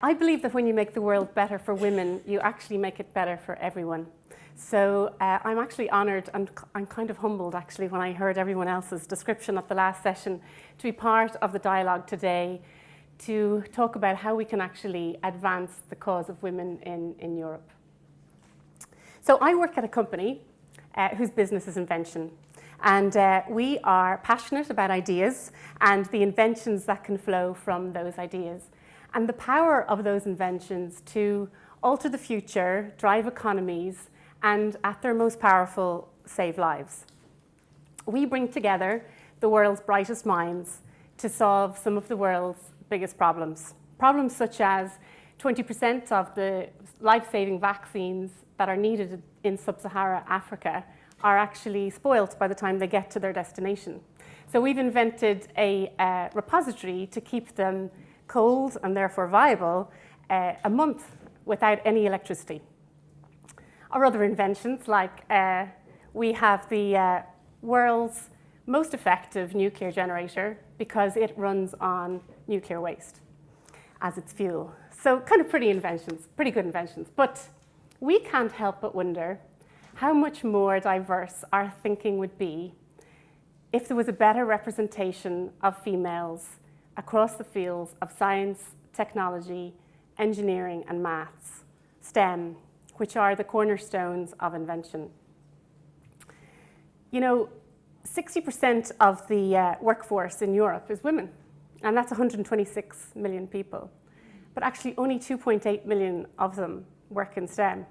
I believe that when you make the world better for women, you actually make it better for everyone. So I'm actually honoured and I'm kind of humbled actually when I heard everyone else's description of the last session to be part of the dialogue today to talk about how we can actually advance the cause of women in Europe. So I work at a company whose business is Invention. And we are passionate about ideas and the inventions that can flow from those ideas. And the power of those inventions to alter the future, drive economies, and at their most powerful, save lives. We bring together the world's brightest minds to solve some of the world's biggest problems. Problems such as 20% of the life-saving vaccines that are needed in sub-Saharan Africa are actually spoilt by the time they get to their destination. So we've invented a repository to keep them cold and therefore viable a month without any electricity. Our other inventions, like we have the world's most effective nuclear generator because it runs on nuclear waste as its fuel. So kind of pretty inventions, pretty good inventions. But we can't help but wonder how much more diverse our thinking would be if there was a better representation of females across the fields of science, technology, engineering, and maths, STEM, which are the cornerstones of invention. You know, 60% of the workforce in Europe is women, and that's 126 million people. But actually only 2.8 million of them work in STEM.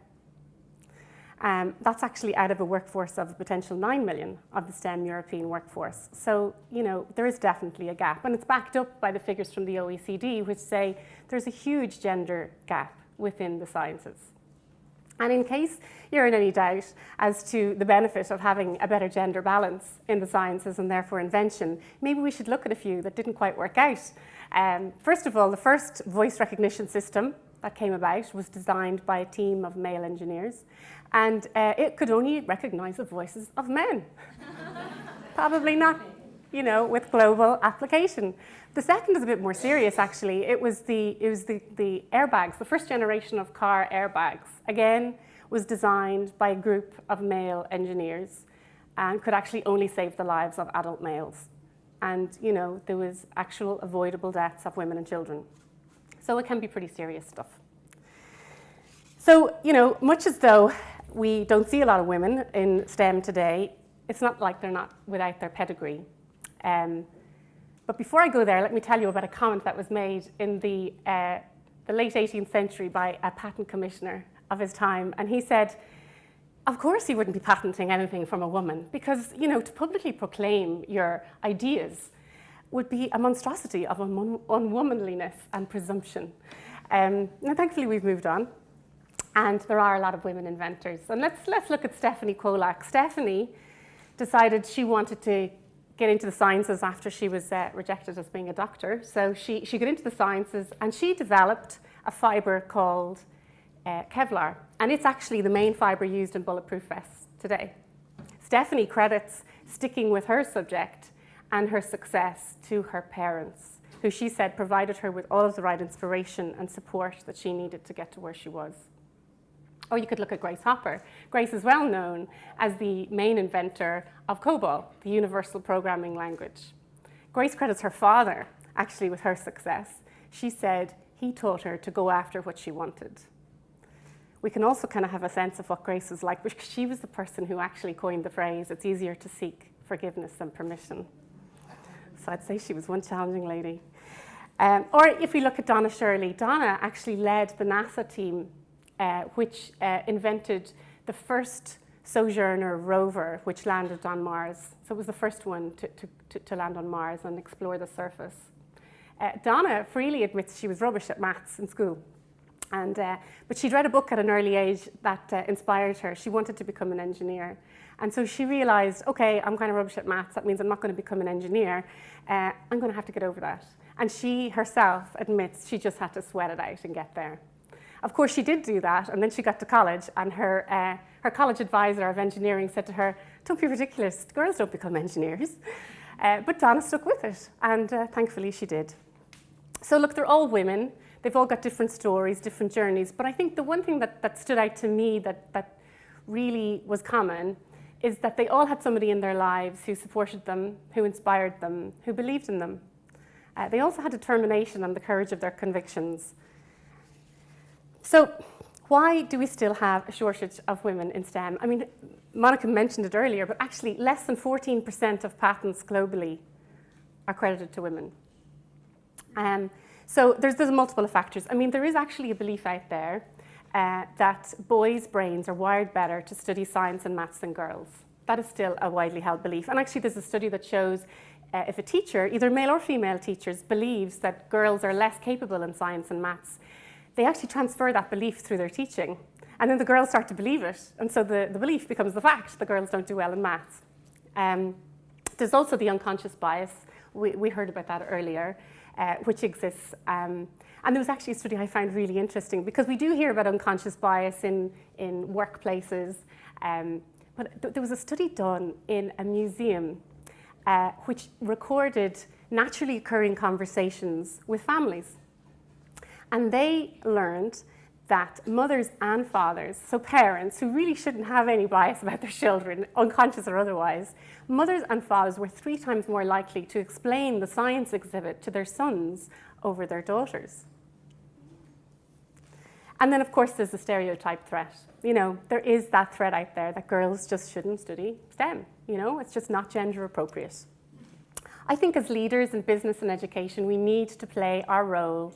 That's actually out of a workforce of a potential 9 million of the STEM European workforce. So, you know, there is definitely a gap. And it's backed up by the figures from the OECD, which say there's a huge gender gap within the sciences. And in case you're in any doubt as to the benefit of having a better gender balance in the sciences and therefore invention, maybe we should look at a few that didn't quite work out. First of all, the first voice recognition system that came about was designed by a team of male engineers, and it could only recognize the voices of men. Probably not, you know, with global application. The second is a bit more serious, actually. It was the airbags, the first generation of car airbags. Again, was designed by a group of male engineers and could actually only save the lives of adult males. And, you know, there was actual avoidable deaths of women and children. So it can be pretty serious stuff. So, you know, much as though we don't see a lot of women in STEM today, it's not like they're not without their pedigree. But before I go there, let me tell you about a comment that was made in the late 18th century by a patent commissioner of his time. And he said, of course he wouldn't be patenting anything from a woman because, you know, to publicly proclaim your ideas would be a monstrosity of unwomanliness and presumption. Now, thankfully, we've moved on. And there are a lot of women inventors. And let's look at Stephanie Kolak. Stephanie decided she wanted to get into the sciences after she was rejected as being a doctor. So she got into the sciences and she developed a fiber called Kevlar. And it's actually the main fiber used in bulletproof vests today. Stephanie credits sticking with her subject and her success to her parents, who she said provided her with all of the right inspiration and support that she needed to get to where she was. Or you could look at Grace Hopper. Grace is well known as the main inventor of COBOL, the universal programming language. Grace credits her father, actually, with her success. She said he taught her to go after what she wanted. We can also kind of have a sense of what Grace was like, because she was the person who actually coined the phrase, it's easier to seek forgiveness than permission. So I'd say she was one challenging lady. Or if we look at Donna Shirley, Donna actually led the NASA team which invented the first Sojourner rover, which landed on Mars. So it was the first one to land on Mars and explore the surface. Donna freely admits she was rubbish at maths in school. But she'd read a book at an early age that inspired her. She wanted to become an engineer. And so she realized, okay, I'm kind of rubbish at maths. That means I'm not going to become an engineer. I'm going to have to get over that. And she herself admits she just had to sweat it out and get there. Of course, she did do that, and then she got to college, and her college advisor of engineering said to her, don't be ridiculous, girls don't become engineers. But Donna stuck with it, and thankfully she did. So look, they're all women. They've all got different stories, different journeys. But I think the one thing that stood out to me that really was common is that they all had somebody in their lives who supported them, who inspired them, who believed in them. They also had determination and the courage of their convictions. So why do we still have a shortage of women in STEM? I mean, Monica mentioned it earlier, but actually less than 14% of patents globally are credited to women. So there's multiple factors. I mean, there is actually a belief out there that boys' brains are wired better to study science and maths than girls. That is still a widely held belief. And actually there's a study that shows if a teacher, either male or female teachers, believes that girls are less capable in science and maths, they actually transfer that belief through their teaching. And then the girls start to believe it. And so the belief becomes the fact. The girls don't do well in maths. There's also the unconscious bias. We heard about that earlier, which exists. And there was actually a study I found really interesting, because we do hear about unconscious bias in workplaces. But there was a study done in a museum which recorded naturally occurring conversations with families. And they learned that mothers and fathers, so parents who really shouldn't have any bias about their children, unconscious or otherwise, mothers and fathers were 3 times more likely to explain the science exhibit to their sons over their daughters. And then, of course, there's the stereotype threat. You know, there is that threat out there that girls just shouldn't study STEM. You know, it's just not gender appropriate. I think as leaders in business and education, we need to play our role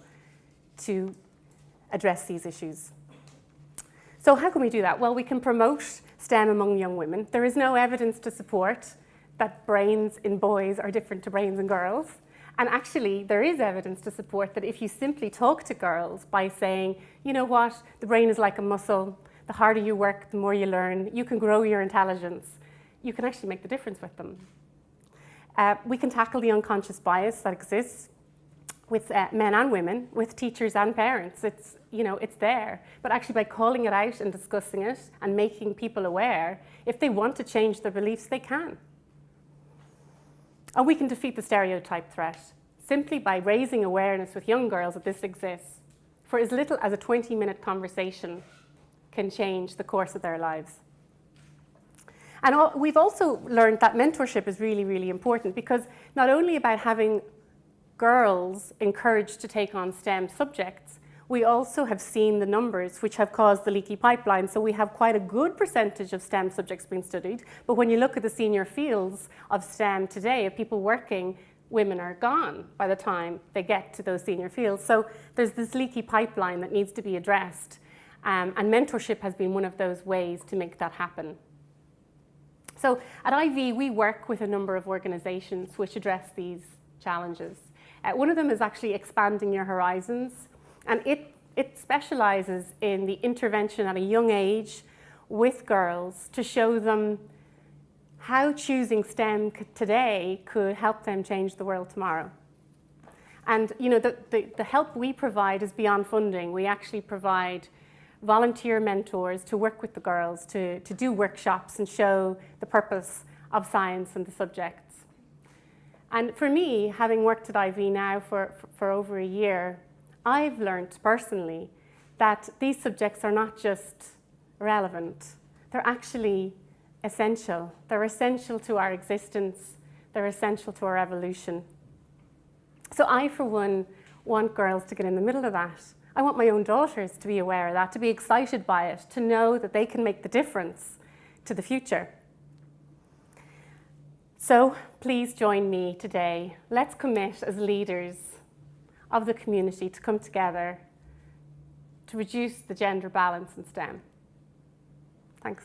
to address these issues. So how can we do that? Well, we can promote STEM among young women. There is no evidence to support that brains in boys are different to brains in girls. And actually, there is evidence to support that if you simply talk to girls by saying, you know what, the brain is like a muscle. The harder you work, the more you learn. You can grow your intelligence. You can actually make the difference with them. We can tackle the unconscious bias that exists with men and women, with teachers and parents. It's, you know, it's there. But actually by calling it out and discussing it and making people aware, if they want to change their beliefs, they can. And we can defeat the stereotype threat simply by raising awareness with young girls that this exists. For as little as a 20-minute conversation can change the course of their lives. And we've also learned that mentorship is really, really important, because not only about having girls encouraged to take on STEM subjects, we also have seen the numbers which have caused the leaky pipeline. So we have quite a good percentage of STEM subjects being studied. But when you look at the senior fields of STEM today, of people working, women are gone by the time they get to those senior fields. So there's this leaky pipeline that needs to be addressed. And mentorship has been one of those ways to make that happen. So at IV, we work with a number of organizations which address these challenges. One of them is actually Expanding Your Horizons, and it specializes in the intervention at a young age with girls to show them how choosing STEM today could help them change the world tomorrow. And you know, the help we provide is beyond funding. We actually provide volunteer mentors to work with the girls, to do workshops and show the purpose of science and the subjects. And for me, having worked at IV now for over a year, I've learned personally that these subjects are not just relevant, they're actually essential. They're essential to our existence, they're essential to our evolution. So I, for one, want girls to get in the middle of that. I want my own daughters to be aware of that, to be excited by it, to know that they can make the difference to the future. So please join me today. Let's commit as leaders of the community to come together to reduce the gender balance in STEM. Thanks.